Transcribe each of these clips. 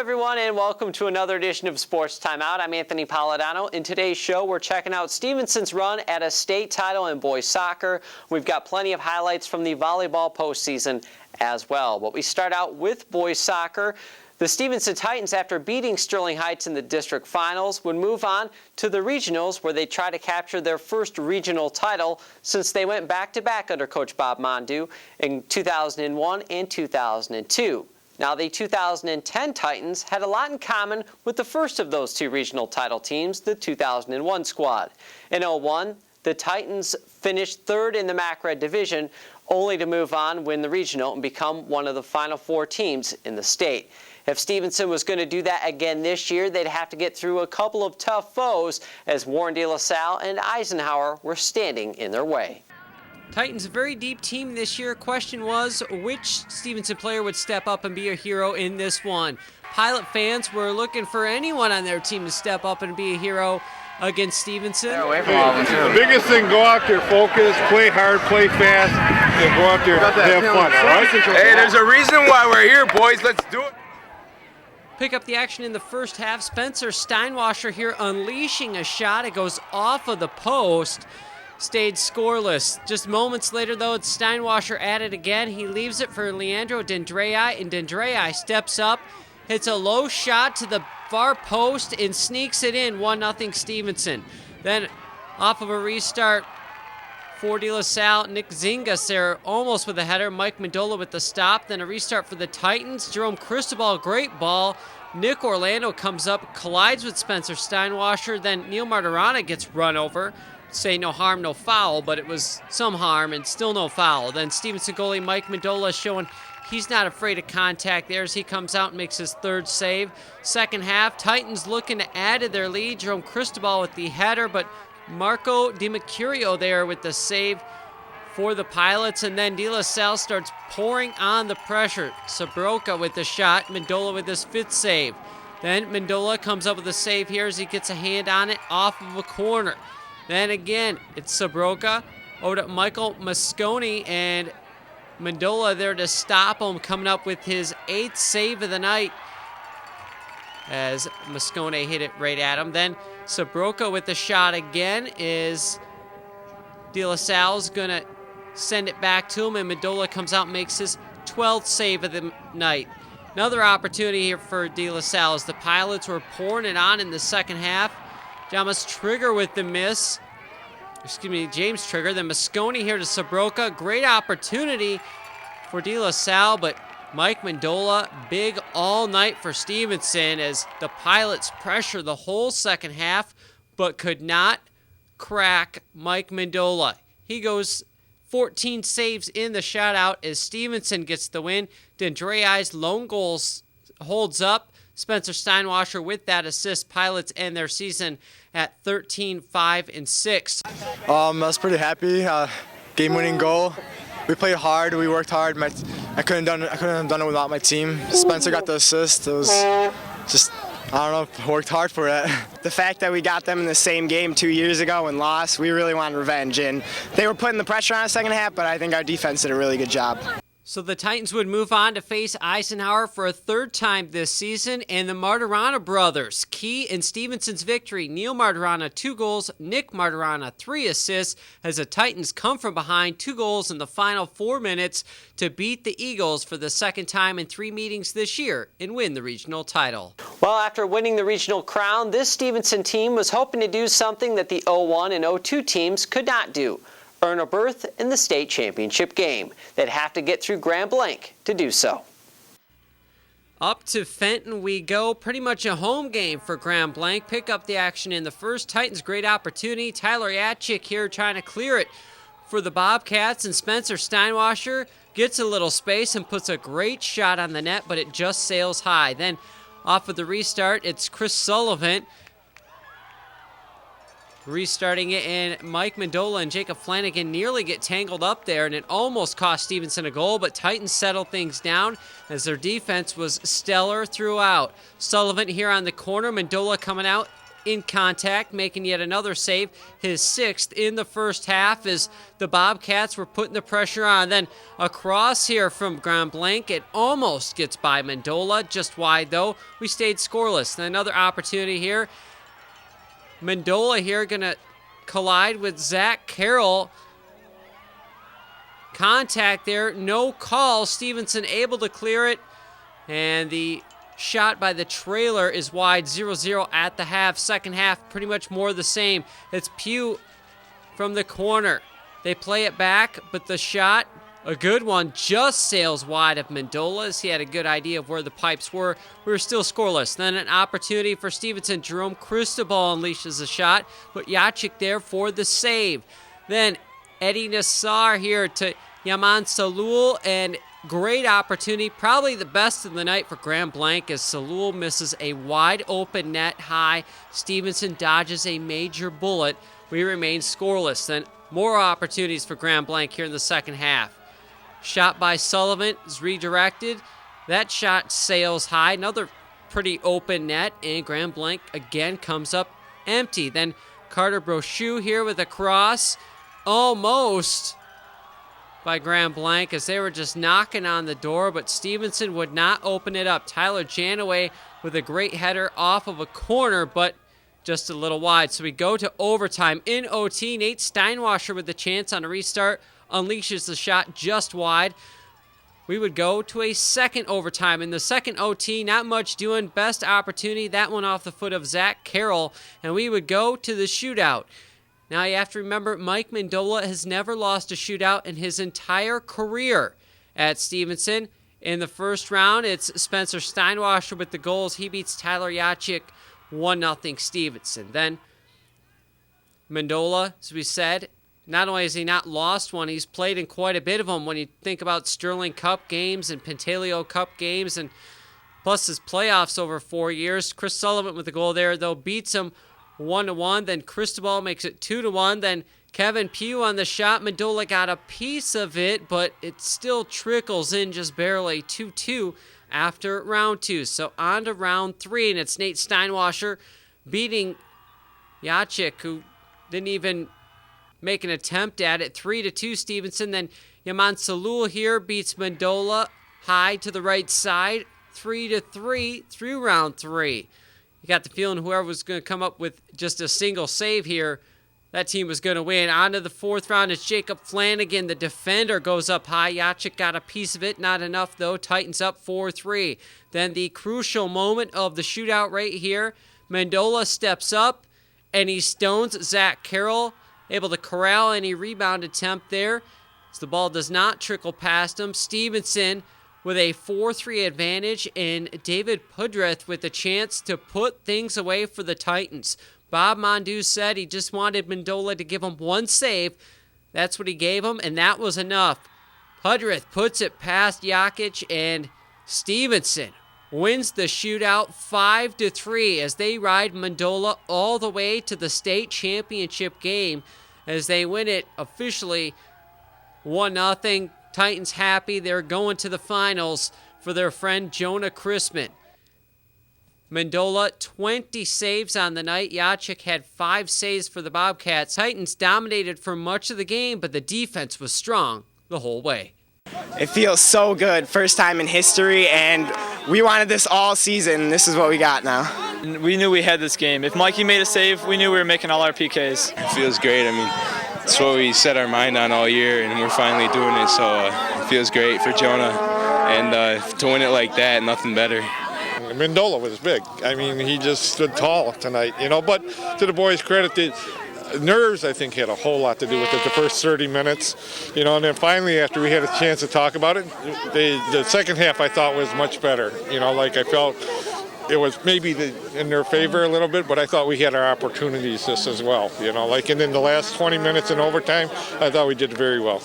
everyone, and welcome to another edition of Sports Timeout. I'm Anthony Polidano. In today's show, we're checking out Stevenson's run at a state title in boys soccer. We've got plenty of highlights from the volleyball postseason as well. But we start out with boys soccer. The Stevenson Titans, after beating Sterling Heights in the district finals, would move on to the regionals, where they try to capture their first regional title since they went back-to-back under Coach Bob Mondu in 2001 and 2002. Now, the 2010 Titans had a lot in common with the first of those two regional title teams, the 2001 squad. In 01, the Titans finished third in the MAC Red Division, only to move on, win the regional, and become one of the final four teams in the state. If Stevenson was going to do that again this year, they'd have to get through a couple of tough foes, as Warren De La Salle and Eisenhower were standing in their way. Titans, a very deep team this year. Question was, which Stevenson player would step up and be a hero in this one? Pilot fans were looking for anyone on their team to step up and be a hero against Stevenson. The biggest thing, go out there, focus, play hard, play fast, and go out there and have fun, all right? Hey, there's a reason why we're here, boys. Let's do it. Pick up the action in the first half. Spencer Steinwasser here unleashing a shot. It goes off of the post. Stayed scoreless. Just moments later, though, it's Steinwasser at it again. He leaves it for Leandro Dendrei, and Dendrei steps up, hits a low shot to the far post, and sneaks it in. 1-0 Stevenson. Then, off of a restart for De La Salle, Nick Zingas there almost with a header. Mike Mendola with the stop. Then a restart for the Titans. Jerome Cristobal, great ball. Nick Orlando comes up, collides with Spencer Steinwasser. Then Neil Martirana gets run over. Say no harm, no foul, but it was some harm and still no foul. Then Stevenson goalie Mike Mendola showing he's not afraid of contact there as he comes out and makes his third save. Second half, Titans looking to add to their lead. Jerome Cristobal with the header, but Marco DiMercurio there with the save for the Pilots. And then De La Salle starts pouring on the pressure. Sabroka with the shot, Mendola with his fifth save. Then Mendola comes up with a save here as he gets a hand on it off of a corner. Then again, it's Sabroka over to Michael Mosconi, and Mendola there to stop him, coming up with his 8th save of the night as Mosconi hit it right at him. Then Sabroka with the shot again is De La Salle's going to send it back to him, and Mendola comes out and makes his 12th save of the night. Another opportunity here for De La Salle as the Pilots were pouring it on in the second half. James Trigger with the miss. James Trigger. Then Mosconi here to Sabroka. Great opportunity for De La Salle, but Mike Mendola, big all night for Stevenson as the Pilots pressure the whole second half, but could not crack Mike Mendola. He goes 14 saves in the shutout as Stevenson gets the win. Dendrei's lone goals holds up. Spencer Steinwasser with that assist. Pilots end their season at 13-5-6. I was pretty happy. Game-winning goal. We played hard. We worked hard. I couldn't have done it without my team. Spencer got the assist. It was just, I don't know, worked hard for it. The fact that we got them in the same game 2 years ago and lost, we really wanted revenge. And they were putting the pressure on the second half, but I think our defense did a really good job. So the Titans would move on to face Eisenhower for a third time this season, and the Martirana brothers, key in Stevenson's victory. Neil Martirana, 2 goals, Nick Martirana, 3 assists, as the Titans come from behind 2 goals in the final 4 minutes to beat the Eagles for the second time in 3 meetings this year and win the regional title. Well, after winning the regional crown, this Stevenson team was hoping to do something that the 01 and 02 teams could not do: earn a berth in the state championship game. They'd have to get through Grand Blanc to do so. Up to Fenton we go. Pretty much a home game for Grand Blanc. Pick up the action in the first. Titans, great opportunity. Tyler Yatchik here trying to clear it for the Bobcats, and Spencer Steinwasser gets a little space and puts a great shot on the net, but it just sails high. Then off of the restart, it's Chris Sullivan restarting it, and Mike Mendola and Jacob Flanagan nearly get tangled up there, and it almost cost Stevenson a goal, but Titans settle things down as their defense was stellar throughout. Sullivan here on the corner, Mendola coming out in contact, making yet another save, his 6th in the first half as the Bobcats were putting the pressure on. Then across here from Grand Blanc, it almost gets by Mendola, just wide though. We stayed scoreless. And another opportunity here. Mendola here gonna collide with Zach Carroll. Contact there, no call. Stevenson able to clear it, and the shot by the trailer is wide. 0-0 at the half. Second half, pretty much more the same. It's Pugh from the corner. They play it back, but the shot, a good one, just sails wide of Mendola's. He had a good idea of where the pipes were. We were still scoreless. Then an opportunity for Stevenson. Jerome Cristobal unleashes a shot, but Jacek there for the save. Then Eddie Nassar here to Yaman Salul, and great opportunity, probably the best of the night for Grand Blanc as Salul misses a wide open net high. Stevenson dodges a major bullet. We remain scoreless. Then more opportunities for Grand Blanc here in the second half. Shot by Sullivan is redirected. That shot sails high. Another pretty open net, and Grand Blanc again comes up empty. Then Carter Brochu here with a cross. Almost by Grand Blanc as they were just knocking on the door, but Stevenson would not open it up. Tyler Janaway with a great header off of a corner, but just a little wide. So we go to overtime. In OT, Nate Steinwasser with the chance on a restart unleashes the shot just wide. We would go to a second overtime. In the second OT, not much doing. Best opportunity, that one off the foot of Zach Carroll, and we would go to the shootout. Now you have to remember, Mike Mendola has never lost a shootout in his entire career at Stevenson. In the first round, it's Spencer Steinwasser with the goals. He beats Tyler Jacek 1-0 Stevenson. Then Mendola, as we said, not only has he not lost one, he's played in quite a bit of them when you think about Sterling Cup games and Pentaleo Cup games, and plus his playoffs over 4 years. Chris Sullivan with the goal there, though, beats him 1-1. Then Cristobal makes it 2-1. Then Kevin Pugh on the shot. Mendola got a piece of it, but it still trickles in just barely. 2-2 after round 2. So on to round 3, and it's Nate Steinwasser beating Jacek, who didn't even make an attempt at it. 3-2 Stevenson. Then Yaman Salul here beats Mendola high to the right side. 3-3 through round 3. You got the feeling whoever was going to come up with just a single save here, that team was going to win. On to the fourth round, it's Jacob Flanagan. The defender goes up high. Jacek got a piece of it. Not enough, though. Titans up 4-3. Then the crucial moment of the shootout right here. Mendola steps up, and he stones Zach Carroll. Able to corral any rebound attempt there, as the ball does not trickle past him. Stevenson with a 4-3 advantage, and David Pudreth with a chance to put things away for the Titans. Bob Mondew said he just wanted Mendola to give him one save. That's what he gave him, and that was enough. Pudreth puts it past Jacek, and Stevenson wins the shootout 5-3 as they ride Mendola all the way to the state championship game as they win it officially 1-0. Titans happy. They're going to the finals for their friend Jonah Chrisman. Mendola, 20 saves on the night. Jacek had 5 saves for the Bobcats. Titans dominated for much of the game, but the defense was strong the whole way. It feels so good. First time in history, and we wanted this all season. This is what we got now. We knew we had this game. If Mikey made a save, we knew we were making all our PKs. It feels great. I mean, it's what we set our mind on all year, and we're finally doing it, so it feels great for Jonah. And to win it like that, nothing better. Mendola was big. I mean, he just stood tall tonight, you know. But to the boys' credit, the nerves, I think, had a whole lot to do with it the first 30 minutes, you know. And then finally, after we had a chance to talk about it, the second half I thought was much better. You know, like I felt it was maybe in their favor a little bit, but I thought we had our opportunities just as well. You know, like, and then the last 20 minutes in overtime, I thought we did very well.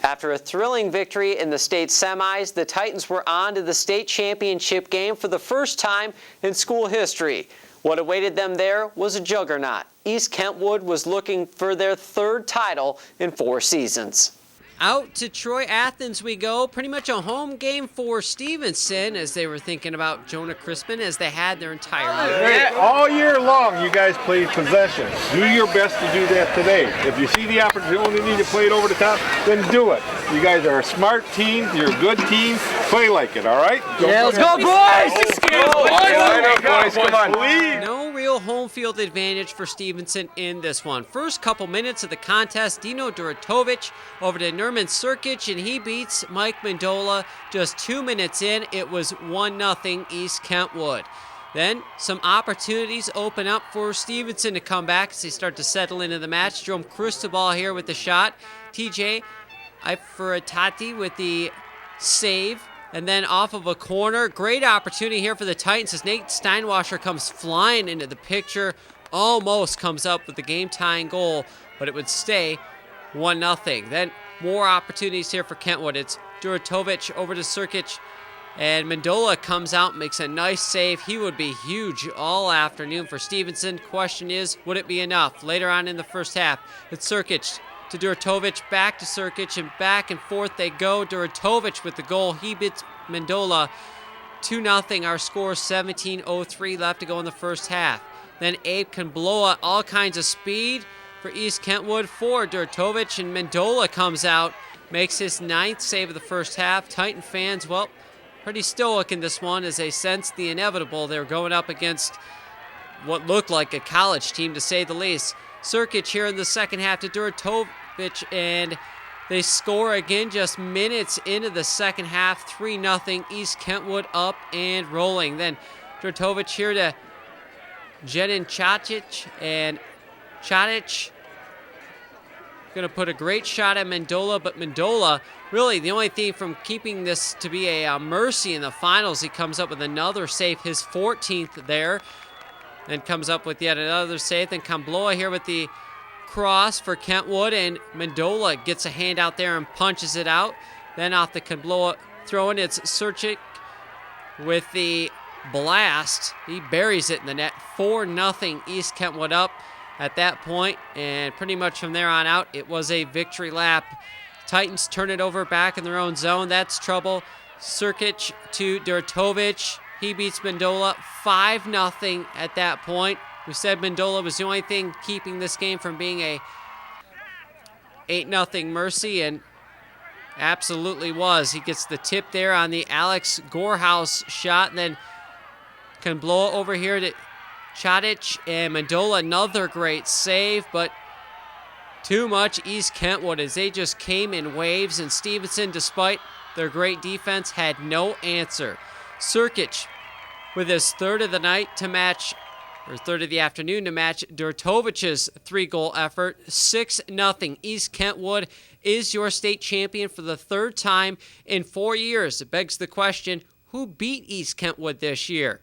After a thrilling victory in the state semis, the Titans were on to the state championship game for the first time in school history. What awaited them there was a juggernaut. East Kentwood was looking for their 3rd title in 4 seasons. Out to Troy Athens we go. Pretty much a home game for Stevenson, as they were thinking about Jonah Crispin as they had their entire year. Hey, all year long, you guys play possession. Do your best to do that today. If you see the opportunity to play it over the top, then do it. You guys are a smart team. You're a good team. Play like it, all right? Let's go, boys! Come on. No real home field advantage for Stevenson in this one. First couple minutes of the contest, Dino Duratovic over to Nerman Sirkic, and he beats Mike Mendola. Just 2 minutes in, it was 1-0 East Kentwood. Then some opportunities open up for Stevenson to come back as they start to settle into the match. Jerome Cristobal here with the shot. TJ Iferatati with the save. And then off of a corner, great opportunity here for the Titans as Nate Steinwasser comes flying into the picture. Almost comes up with the game-tying goal, but it would stay 1-0. Then more opportunities here for Kentwood. It's Duratovic over to Sirkic, and Mendola comes out, makes a nice save. He would be huge all afternoon for Stevenson. Question is, would it be enough? Later on in the first half, it's Sirkic to Duratovic, back to Sirkic, and back and forth they go. Duratovic with the goal. He beats Mendola 2-0. Our score 17:03 left to go in the first half. Then Abe Kanbloa, all kinds of speed for East Kentwood for Duratovic, and Mendola comes out, makes his 9th save of the first half. Titan fans, well, pretty stoic in this one as they sense the inevitable. They're going up against what looked like a college team, to say the least. Sirkic here in the second half to Duratovic, and they score again just minutes into the second half. 3-0 East Kentwood up and rolling. Then Duratovic here to Jedin Chatic, and Chatic going to put a great shot at Mendola, but Mendola, really the only thing from keeping this to be a mercy in the finals, he comes up with another save, his 14th there. Then comes up with yet another save. Then Kambloa here with the cross for Kentwood, and Mendola gets a hand out there and punches it out. Then off the Kambloa throw-in, it's Sirkic with the blast. He buries it in the net. 4-0 East Kentwood up at that point, and pretty much from there on out, it was a victory lap. Titans turn it over back in their own zone. That's trouble. Sirkic to Duratovic. He beats Mendola 5-0 at that point. We said Mendola was the only thing keeping this game from being a 8-0 mercy, and absolutely was. He gets the tip there on the Alex Gorehouse shot, and then can blow over here to Chatic, and Mendola another great save, but too much East Kentwood as they just came in waves, and Stevenson, despite their great defense, had no answer. Sirkic with his third of the night to match, or third of the afternoon to match Durtovic's 3-goal effort. 6-0. East Kentwood is your state champion for the third time in 4 years. It begs the question, who beat East Kentwood this year?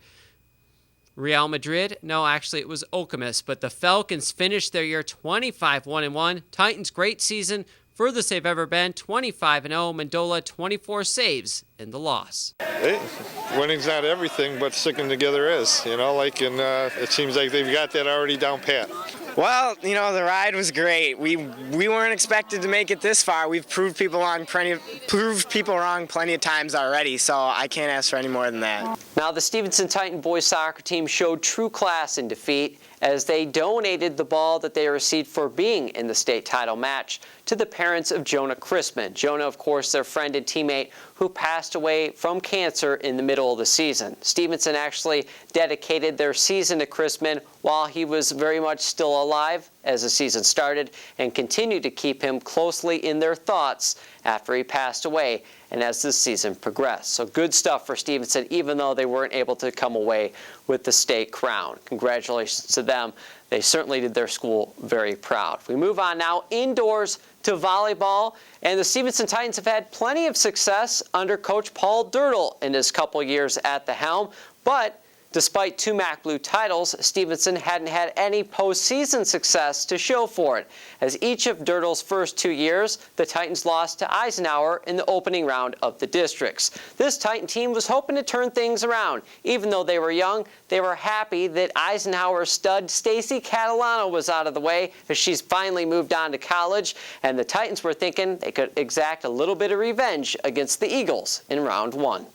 Real Madrid? No, actually it was Okemos, but the Falcons finished their year 25-1-1. Titans, great season, furthest they've ever been, 25-0. Mendola, 24 saves in the loss. Hey, winning's not everything, but sticking together is. You know, like, and it seems like they've got that already down pat. Well, you know, the ride was great. We weren't expected to make it this far. We've proved people wrong plenty of times already, so I can't ask for any more than that. Now, the Stevenson Titan boys soccer team showed true class in defeat as they donated the ball that they received for being in the state title match to the parents of Jonah Crispin. Jonah, of course, their friend and teammate who passed away from cancer in the middle of the season. Stevenson actually dedicated their season to Crispin while he was very much still alive as the season started, and continued to keep him closely in their thoughts after he passed away and as this season progressed. So good stuff for Stevenson, even though they weren't able to come away with the state crown. Congratulations to them. They certainly did their school very proud. We move on now indoors to volleyball, and the Stevenson Titans have had plenty of success under Coach Paul Dirtle in his couple years at the helm, but Despite 2 MAC Blue titles, Stevenson hadn't had any postseason success to show for it. As each of Dirtle's first 2 years, the Titans lost to Eisenhower in the opening round of the districts. This Titan team was hoping to turn things around. Even though they were young, they were happy that Eisenhower stud Stacy Catalano was out of the way, as she's finally moved on to college, and the Titans were thinking they could exact a little bit of revenge against the Eagles in round 1.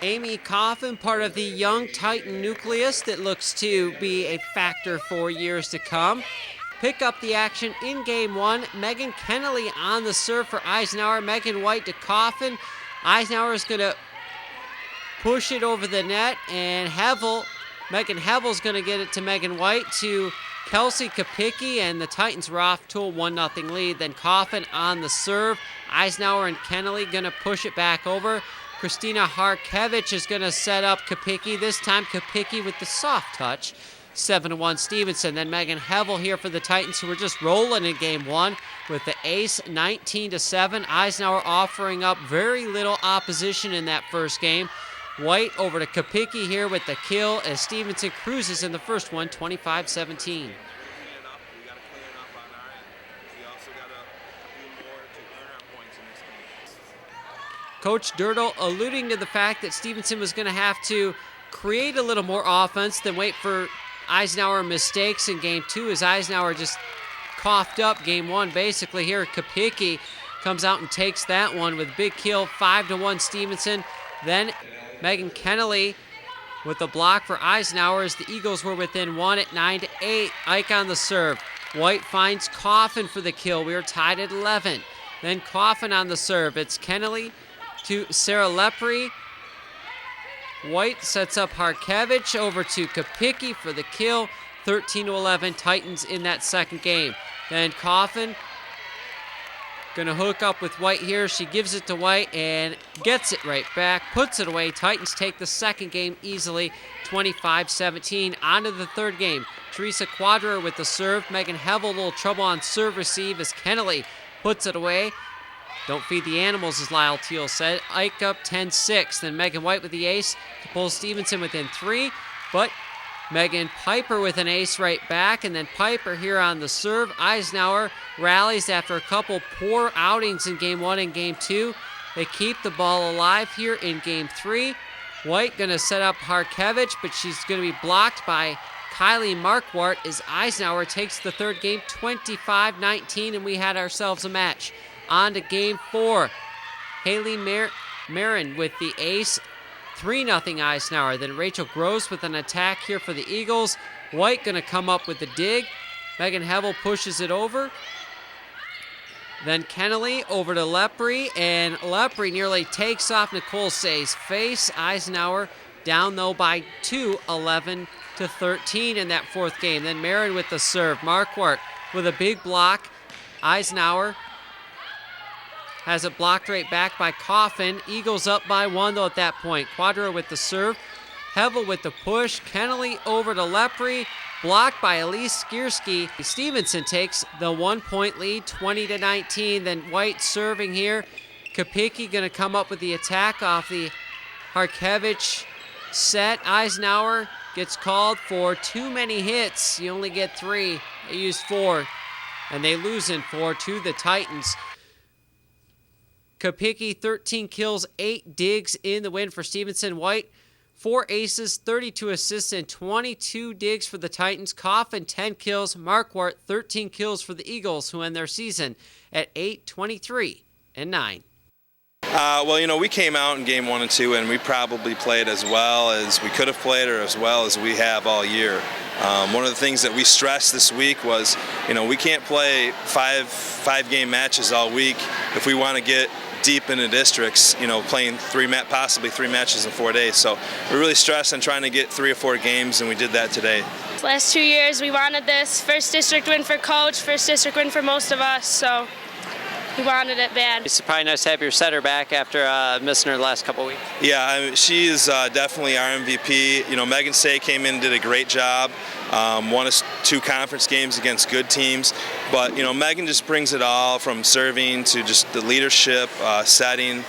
Amy Coffin, part of the young Titan nucleus that looks to be a factor for years to come. Pick up the action in game 1. Megan Kennelly on the serve for Eisenhower. Megan White to Coffin. Eisenhower is going to push it over the net, and Megan Hevel's going to get it to Megan White to Kelsey Kapicki, and the Titans were off to a 1-0 lead. Then Coffin on the serve. Eisenhower and Kennelly going to push it back over. Christina Harkevich is going to set up Kapicki. This time Kapicki with the soft touch. 7-1 Stevenson. Then Megan Hevel here for the Titans, who were just rolling in game 1 with the ace, 19-7. Eisenhower offering up very little opposition in that first game. White over to Kapicki here with the kill as Stevenson cruises in the first one, 25-17. Coach Dirtle alluding to the fact that Stevenson was going to have to create a little more offense than wait for Eisenhower mistakes in game 2, as Eisenhower just coughed up game 1 basically. Here Kapicki comes out and takes that one with big kill, 5-1 Stevenson. Then Megan Kennelly with the block for Eisenhower as the Eagles were within 1 at 9-8. Ike on the serve. White finds Coffin for the kill. We are tied at 11. Then Coffin on the serve. It's Kennelly to Sarah Lepre. White sets up Harkevich over to Kapicki for the kill. 13-11 Titans in that second game. Then Coffin gonna hook up with White here. She gives it to White and gets it right back, puts it away. Titans take the second game easily, 25-17. On to the third game. Teresa Quadra with the serve. Megan Hevel, a little trouble on serve receive as Kennelly puts it away. Don't feed the animals, as Lyle Teal said. Ike up 10-6. Then Megan White with the ace to pull Stevenson within 3. But Megan Piper with an ace right back. And then Piper here on the serve. Eisenhower rallies after a couple poor outings in game 1 and game 2. They keep the ball alive here in game 3. White going to set up Harkevich, but she's going to be blocked by Kylie Marquardt as Eisenhower takes the third game 25-19, and we had ourselves a match. On to game 4. Haley Marin with the ace. 3-0 Eisenhower. Then Rachel Gross with an attack here for the Eagles. White going to come up with the dig. Megan Hevel pushes it over. Then Kennelly over to Lepre, and Lepre nearly takes off Nicole Say's face. Eisenhower down, though, by 2, 11-13 in that fourth game. Then Marin with the serve. Marquardt with a big block. Eisenhower has it blocked right back by Coffin. Eagles up by 1, though, at that point. Quadra with the serve. Hevel with the push. Kennelly over to Lepre. Blocked by Elise Skierski. Stevenson takes the 1-point lead, 20-19. Then White serving here. Kapicki going to come up with the attack off the Harkevich set. Eisenhower gets called for too many hits. You only get 3. They used 4, and they lose in 4 to the Titans. Kapicki, 13 kills, 8 digs in the win for Stevenson. White, 4 aces, 32 assists, and 22 digs for the Titans. Coffin, 10 kills. Marquardt, 13 kills for the Eagles, who end their season at 8-23-9. Well, you know, we came out in game 1 and 2, and we probably played as well as we could have played or as well as we have all year. One of the things that we stressed this week was, you know, we can't play five-game matches all week if we want to get deep into districts, you know, playing possibly 3 matches in 4 days. So we're really stressed on trying to get 3 or 4 games, and we did that today. Last 2 years we wanted this. First district win for coach, first district win for most of us, so we wanted it bad. It's probably nice to have your setter back after missing her the last couple weeks. Yeah, I mean, she is definitely our MVP. You know, Megan Say came in and did a great job. Won us 2 conference games against good teams. But, you know, Megan just brings it all from serving to just the leadership, setting.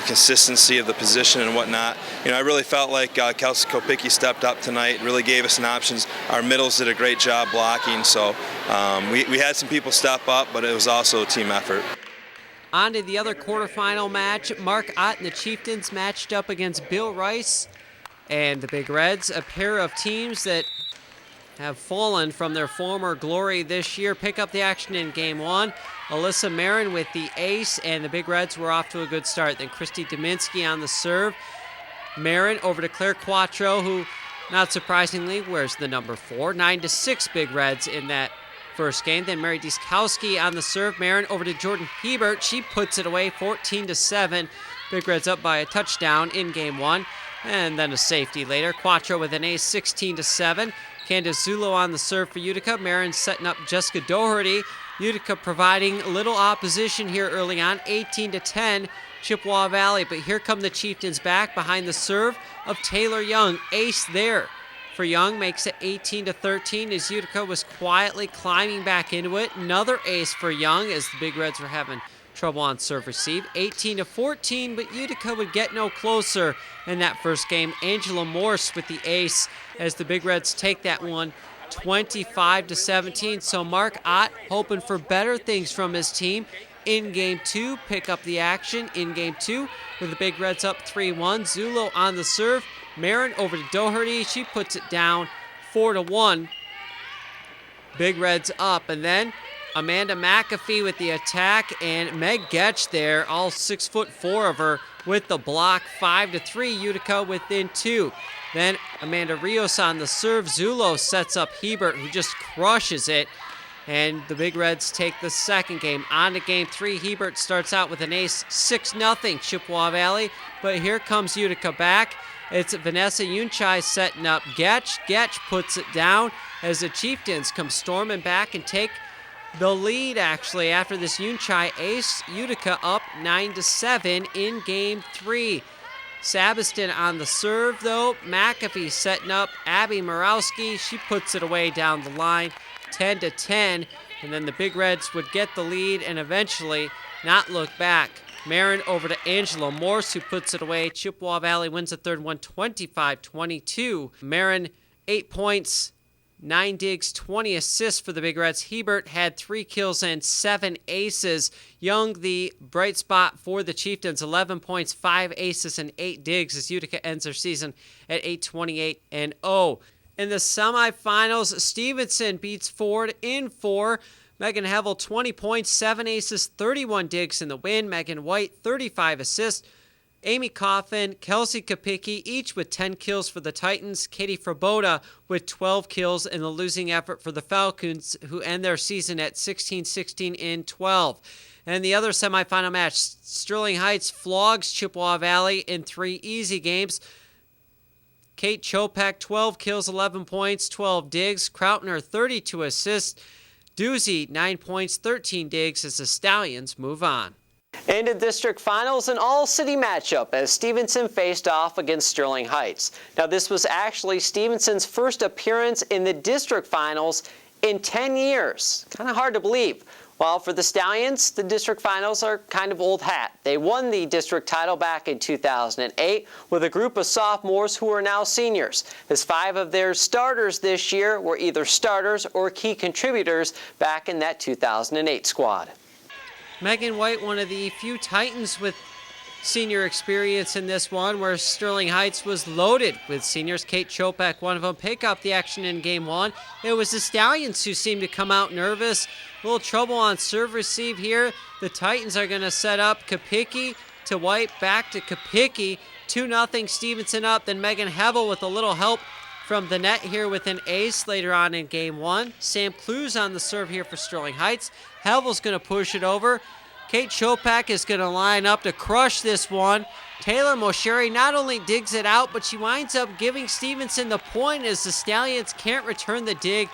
consistency of the position and whatnot. I really felt like Kelsey Kopicki stepped up tonight, really gave us some options. Our middles did a great job blocking, so we had some people step up, but it was also a team effort. On to the other quarterfinal match. Mark Ott and the Chieftains matched up against Bill Rice and the Big Reds, a pair of teams that have fallen from their former glory this year. Pick up the action in game one. Alyssa Marin with the ace, and the Big Reds were off to a good start. Then Christy Dominski on the serve. Marin over to Claire Quattro, who, not surprisingly, wears the number 4. 9-6 Big Reds in that first game. Then Mary Dieskowski on the serve. Marin over to Jordan Hebert. She puts it away, 14-7. Big Reds up by a touchdown in game one. And then a safety later. Quattro with an ace, 16-7. Candace Zulo on the serve for Utica. Marin setting up Jessica Doherty. Utica providing little opposition here early on, 18-10, Chippewa Valley. But here come the Chieftains back behind the serve of Taylor Young. Ace there for Young, makes it 18-13 as Utica was quietly climbing back into it. Another ace for Young as the Big Reds were having trouble on serve receive. 18-14, but Utica would get no closer in that first game. Angela Morse with the ace as the Big Reds take that one 25-17. So Mark Ott hoping for better things from his team in game two. Pick up the action in game two with the Big Reds up 3-1. Zulo on the serve. Marin over to Doherty. She puts it down 4-1. Big Reds up, and then Amanda McAfee with the attack, and Meg Getch there, all 6'4" of her, with the block. 5-3, Utica within 2. Then Amanda Rios on the serve. Zulo sets up Hebert, who just crushes it. And the Big Reds take the second game. On to game 3. Hebert starts out with an ace, 6-0 Chippewa Valley. But here comes Utica back. It's Vanessa Yunchai setting up Getch. Getch puts it down as the Chieftains come storming back and take the lead, actually, after this Yunchai ace. Utica up 9-7 in game 3. Sabiston on the serve, though. McAfee setting up Abby Morawski. She puts it away down the line, 10-10. And then the Big Reds would get the lead and eventually not look back. Marin over to Angela Morse, who puts it away. Chippewa Valley wins the third one, 25-22. Marin, 8 points, 9 digs, 20 assists for the Big Reds. Hebert had 3 kills and 7 aces. Young, the bright spot for the Chieftains, 11 points, 5 aces, and 8 digs as Utica ends their season at 8-28-0. In the semifinals, Stevenson beats Ford in 4. Megan Hevel, 20 points, 7 aces, 31 digs in the win. Megan White, 35 assists. Amy Coffin, Kelsey Kopicki, each with 10 kills for the Titans. Katie Fraboda with 12 kills in the losing effort for the Falcons, who end their season at 16-16-12. And the other semifinal match, Sterling Heights flogs Chippewa Valley in 3 easy games. Kate Chopek, 12 kills, 11 points, 12 digs. Krautner, 32 assists. Doozy, 9 points, 13 digs as the Stallions move on. Into district finals, an all-city matchup as Stevenson faced off against Sterling Heights. Now, this was actually Stevenson's first appearance in the district finals in 10 years. Kind of hard to believe. While for the Stallions, the district finals are kind of old hat. They won the district title back in 2008 with a group of sophomores who are now seniors, as 5 of their starters this year were either starters or key contributors back in that 2008 squad. Megan White, one of the few Titans with senior experience in this one, where Sterling Heights was loaded with seniors. Kate Chopek, one of them, pick up the action in game 1. It was the Stallions who seemed to come out nervous. A little trouble on serve receive here. The Titans are going to set up Kopicki to White, back to Kopicki. 2-0 Stevenson up. Then Megan Hevel with a little help from the net here with an ace later on in game 1. Sam Clues on the serve here for Sterling Heights. Hevel's going to push it over. Kate Chopek is going to line up to crush this one. Taylor Mosheri not only digs it out, but she winds up giving Stevenson the point as the Stallions can't return the dig.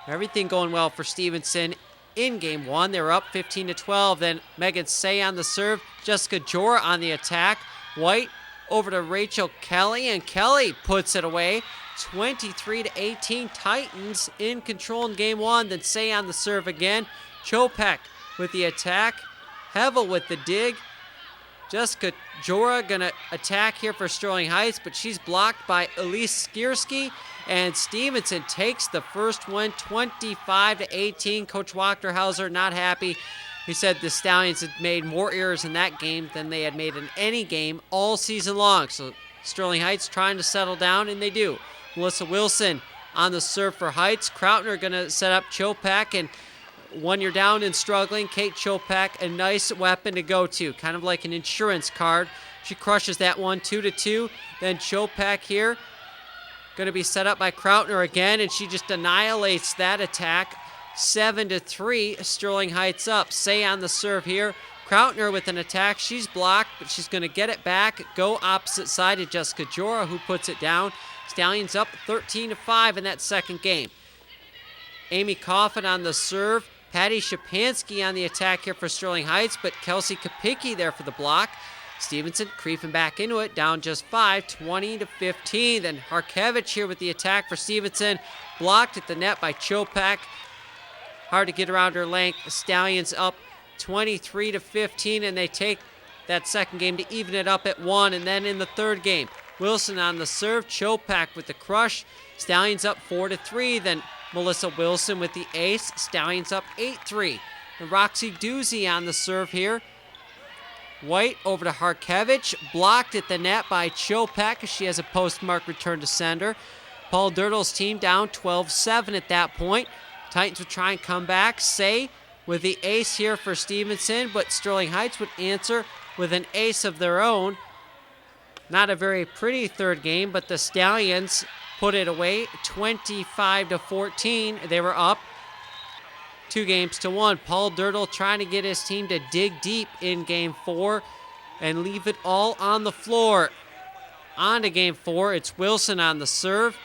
Everything going well for Stevenson in game 1. They were up 15-12. Then Megan Say on the serve. Jessica Jora on the attack. White over to Rachel Kelly, and Kelly puts it away. 23-18, Titans in control in game 1. Then Say on the serve again. Chopek with the attack. Hevel with the dig. Jessica Jora gonna attack here for Sterling Heights, but she's blocked by Elise Skierski, and Stevenson takes the first one, 25-18. Coach Wachterhauser not happy. He said the Stallions had made more errors in that game than they had made in any game all season long. So Sterling Heights trying to settle down, and they do. Melissa Wilson on the serve for Heights. Krautner gonna set up Chopak, and when you're down and struggling, Kate Chopak, a nice weapon to go to, kind of like an insurance card. She crushes that one, 2-2. Then Chopak here, going to be set up by Krautner again, and she just annihilates that attack. 7-3, Sterling Heights up. Say on the serve here. Krautner with an attack. She's blocked, but she's going to get it back. Go opposite side to Jessica Jora, who puts it down. Stallions up 13-5 in that second game. Amy Coffin on the serve. Patty Shapansky on the attack here for Sterling Heights, but Kelsey Kapicki there for the block. Stevenson creeping back into it, down just 5, 20-15. Then Harkevich here with the attack for Stevenson. Blocked at the net by Chopak. Hard to get around her length. The Stallions up 23-15, and they take that second game to even it up at 1. And then in the third game, Wilson on the serve. Chopak with the crush. Stallions up 4-3. Then Melissa Wilson with the ace. Stallions up 8-3. And Roxy Doozy on the serve here. White over to Harkevich. Blocked at the net by Chopak. She has a postmark return to sender. Paul Dirtle's team down 12-7 at that point. Titans would try and come back. Say with the ace here for Stevenson, but Sterling Heights would answer with an ace of their own. Not a very pretty third game, but the Stallions put it away 25-14. They were up 2-1. Paul Dirtle trying to get his team to dig deep in game 4 and leave it all on the floor. On to game 4. It's Wilson on the serve.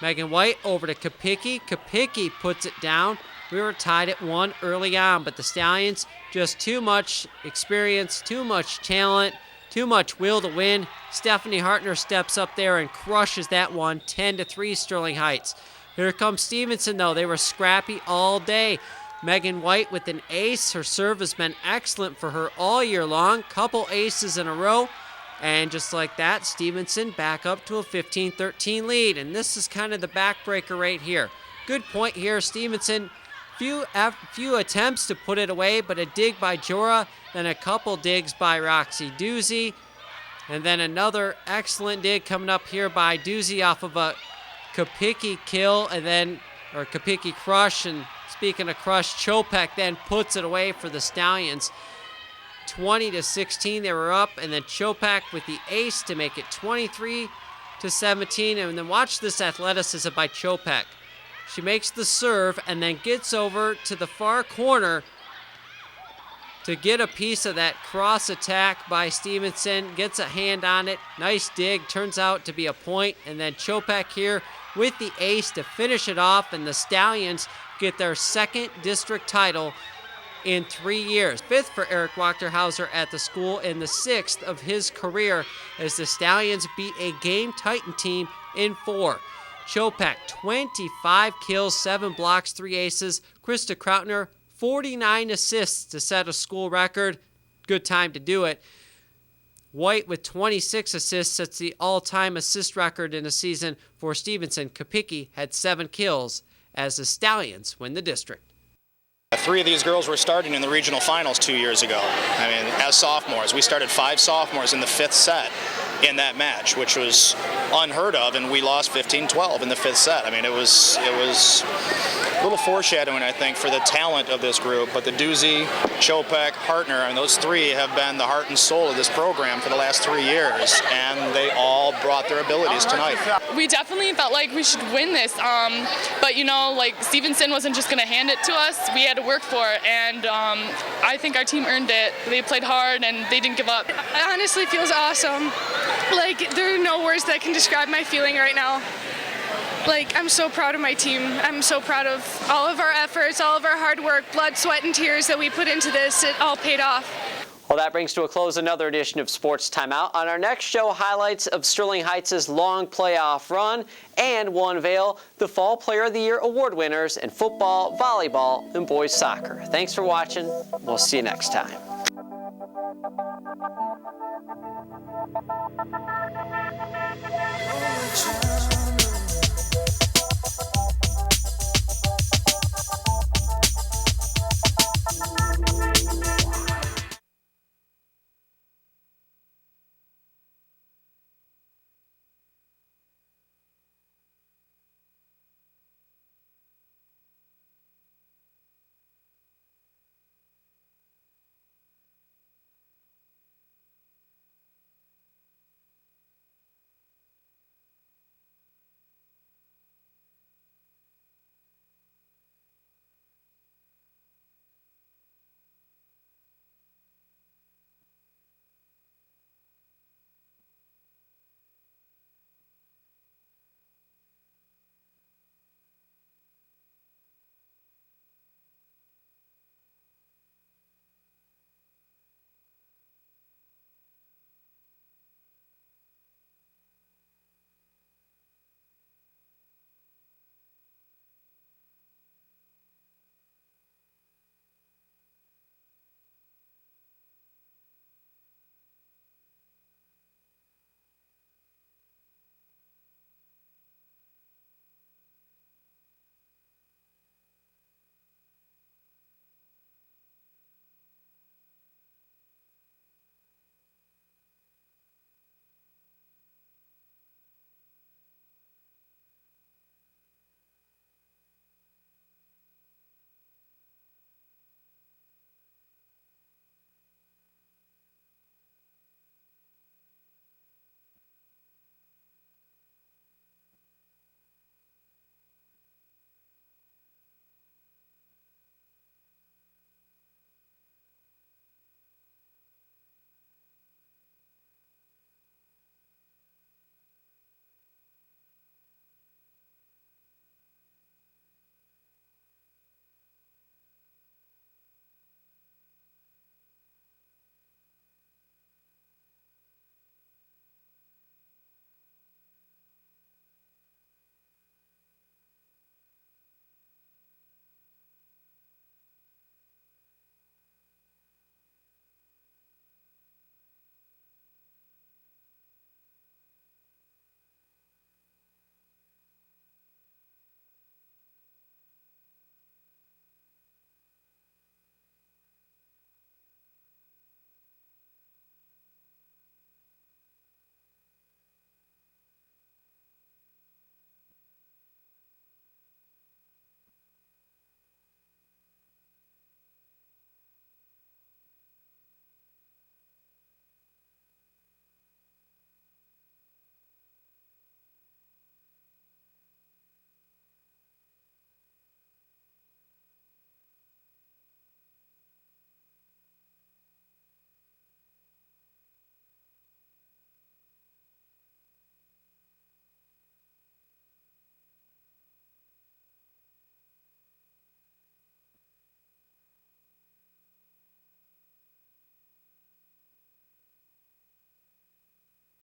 Megan White over to Kapicki. Kapicki puts it down. We were tied at 1 early on, but the Stallions just too much experience, too much talent, too much will to win. Stephanie Hartner steps up there and crushes that one, 10-3 Sterling Heights. Here comes Stevenson, though. They were scrappy all day. Megan White with an ace. Her serve has been excellent for her all year long. Couple aces in a row. And just like that, Stevenson back up to a 15-13 lead. And this is kind of the backbreaker right here. Good point here. Stevenson, few attempts to put it away, but a dig by Jora, then a couple digs by Roxy Doozy. And then another excellent dig coming up here by Doozy off of a Kapicki kill, or Kapicki crush. And speaking of crush, Chopak then puts it away for the Stallions. 20-16, they were up, and then Chopak with the ace to make it 23-17. And then watch this athleticism by Chopak. She makes the serve and then gets over to the far corner to get a piece of that cross attack by Stevenson. Gets a hand on it. Nice dig. Turns out to be a point. And then Chopak here with the ace to finish it off. And the Stallions get their second district title in 3 years. 5th for Eric Wachterhauser at the school, and the 6th of his career as the Stallions beat a game Titan team in 4. Chopak, 25 kills, 7 blocks, 3 aces. Krista Krautner, 49 assists to set a school record. Good time to do it. White with 26 assists sets the all-time assist record in a season for Stevenson. Kapicki had 7 kills as the Stallions win the district. 3 of these girls were starting in the regional finals 2 years ago. I mean, as sophomores. We started 5 sophomores in the 5th set in that match, which was unheard of, and we lost 15-12 in the 5th set. I mean, it was a little foreshadowing, I think, for the talent of this group. But the Doozy, Chopak, Hartner, I mean, those 3 have been the heart and soul of this program for the last 3 years, and they all brought their abilities tonight. We definitely felt like we should win this, but you know, like, Stevenson wasn't just going to hand it to us. We had to work for it, and I think our team earned it. They played hard and they didn't give up. It honestly feels awesome. Like, there are no words that can describe my feeling right now. Like, I'm so proud of my team. I'm so proud of all of our efforts, all of our hard work, blood, sweat, and tears that we put into this. It all paid off. Well, that brings to a close another edition of Sports Timeout. On our next show, highlights of Sterling Heights' long playoff run, and we'll unveil the Fall Player of the Year award winners in football, volleyball, and boys soccer. Thanks for watching. We'll see you next time. Oh,